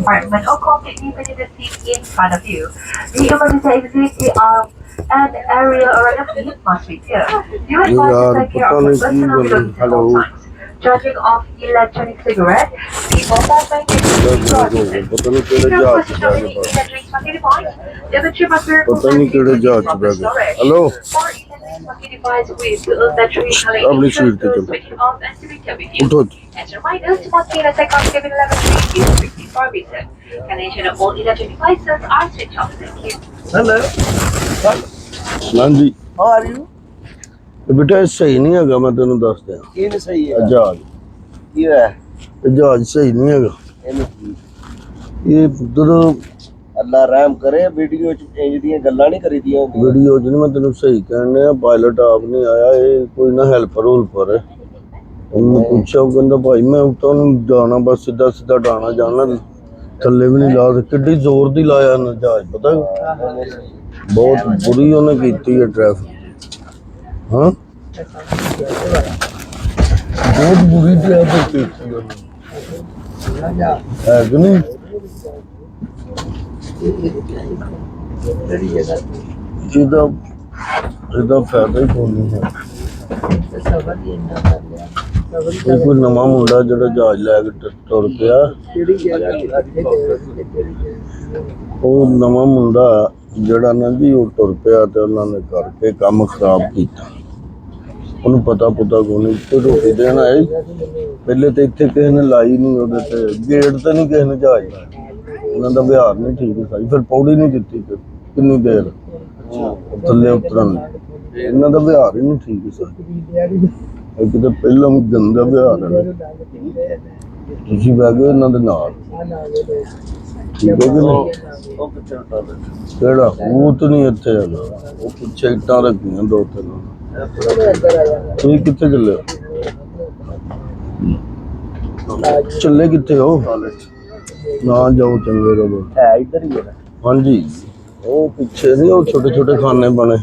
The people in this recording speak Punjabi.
Compartment or completely within the seat in front of you. The emergency exit and area around the seat must be clear. You advise to take care of your personal belongings at all times. Charging of electronic cigarettes, people that may take If you're positioned in the electronic smoking device, the battery must be removed and put in proper storage. Hello For electronic smoking device with battery अपनी सीट पे चलो switching off and connected with you. उठो As a reminder, smoking in a second cabin lavatory is strictly forbidden. Can ensure all electronic devices are switched off. Thank you. Hello. हाँ जी How are you? ਤੇ ਬੇਟਾ ਇਹ ਸਹੀ ਨਹੀਂ ਹੈਗਾ ਮੈਂ ਤੈਨੂੰ ਦੱਸ ਦਿਆਂ ਇਹ ਨਹੀਂ ਸਹੀ ਹੈ ਜਹਾਜ਼ ਕੀ ਹੈ ਇਹ ਜਹਾਜ਼ ਸਹੀ ਨਹੀਂ ਹੈਗਾ ਇਹਨੂੰ ਕੀ ਇਹ ਪੁੱਤਰ ਅੱਲਾ ਰਹਿਮ ਕਰੇ ਵੀਡੀਓ ਚ ਇੰਜ ਦੀਆਂ ਗੱਲਾਂ ਨਹੀਂ ਕਰੀਦੀਆਂ ਹੁੰਦੀਆਂ ਵੀਡੀਓ ਚ ਨਹੀਂ ਮੈਂ ਤੈਨੂੰ ਸਹੀ ਕਹਿਣੇ ਆ ਪਾਇਲਟ ਆਪ ਨਹੀਂ ਆਇਆ ਇਹ ਕੋਈ ਨਾ ਹੈਲਪਰ ਹੁਲਪਰ ਹੈ ਉਹਨੂੰ ਪੁੱਛਿਆ ਉਹ ਕਹਿੰਦਾ ਭਾਈ ਮੈਂ ਤੁਹਾਨੂੰ ਜਾਣਾ ਬਸ ਸਿੱਧਾ ਸਿੱਧਾ ਡਾਣਾ ਜਾਣਾ ਥੱਲੇ ਵੀ ਨਹੀਂ ਲਾ ਕਿੱਡੀ ਜ਼ੋਰ ਦੀ ਲਾਇਆ ਨਾ ਜਹਾਜ਼ ਪਤਾ ਬਹੁਤ ਬੁਰੀ ਉਹਨੇ ਕੀਤੀ ਹੈ ਟ੍ਰੈਫਿਕ ਹਾਂ ਬਹੁਤ ਬੁਰੀ ਟ੍ਰੈਫਿਕ ਕੀਤੀ ਉਹਨੇ ਹੈ ਕਿ ਨਹੀਂ ਇਹਦਾ ਫਾਇਦਾ ਹੀ ਕੋਈ ਨਹੀਂ ਹੈ ਇਹ ਕੋਈ ਨਵਾਂ ਮੁੰਡਾ ਜਿਹੜਾ ਜਹਾਜ਼ ਲੈ ਕੇ ਤੁਰ ਪਿਆ ਉਹ ਨਵਾਂ ਮੁੰਡਾ ਜਿਹੜਾ ਨਾ ਜੀ ਉਹ ਤੁਰ ਪਿਆ ਤੇ ਉਹਨਾਂ ਨੇ ਕਰਕੇ ਕੰਮ ਖਰਾਬ ਕੀਤਾ ਉਹਨੂੰ ਪਤਾ ਪੁੱਤਾ ਕੋਈ ਨਹੀਂ ਕੋਈ ਰੋਟੀ ਦੇਣ ਆਏ ਪਹਿਲੇ ਤੇ ਇੱਥੇ ਕਿਸੇ ਨੇ ਲਾਈ ਨਹੀਂ ਉਹਦੇ ਤੇ ਗੇਟ ਤੇ ਨਹੀਂ ਕਿਸੇ ਨੇ ਜਹਾਜ਼ ਲਾਇਆ ਉਹਨਾਂ ਦਾ ਵਿਹਾਰ ਨਹੀਂ ਠੀਕ ਸੀ ਫਿਰ ਪੌੜੀ ਨਹੀਂ ਦਿੱਤੀ ਕਿੰਨੀ ਦੇਰ ਥੱਲੇ ਉਤਰਨ ਇਹਨਾਂ ਦਾ ਵਿਹਾਰ ਹੀ ਨਹੀਂ ਠੀਕ ਸੀ ਇੱਕ ਤਾਂ ਪਹਿਲਾਂ ਗੰਦਾ ਵਿਹਾਰ ਹੈ ਤੁਸੀਂ ਬਹਿ ਗਏ ਇਹਨਾਂ ਦੇ ਨਾਲ ਠੀਕ ਹੈ ਕਿ ਨਹੀਂ ਕਿਹੜਾ ਉਹ ਤਾਂ ਨਹੀਂ ਇੱਥੇ ਹੈਗਾ ਉਹ ਪਿੱਛੇ ਇੱਟਾਂ ਰੱਖੀਆਂ ਦੋ ਤਿੰਨ ਤੁਸੀਂ ਕਿੱਥੇ ਚੱਲੇ ਹੋ ਚੱਲੇ ਕਿੱਥੇ ਹੋ ਨਾ ਜਾਓ ਚੰਗੇ ਰਹੋ ਹੈ ਇੱਧਰ ਹੀ ਹੈ ਹਾਂਜੀ ਉਹ ਪਿੱਛੇ ਨਹੀਂ ਉਹ ਛੋਟੇ ਛੋਟੇ ਖਾਨੇ ਬਣੇ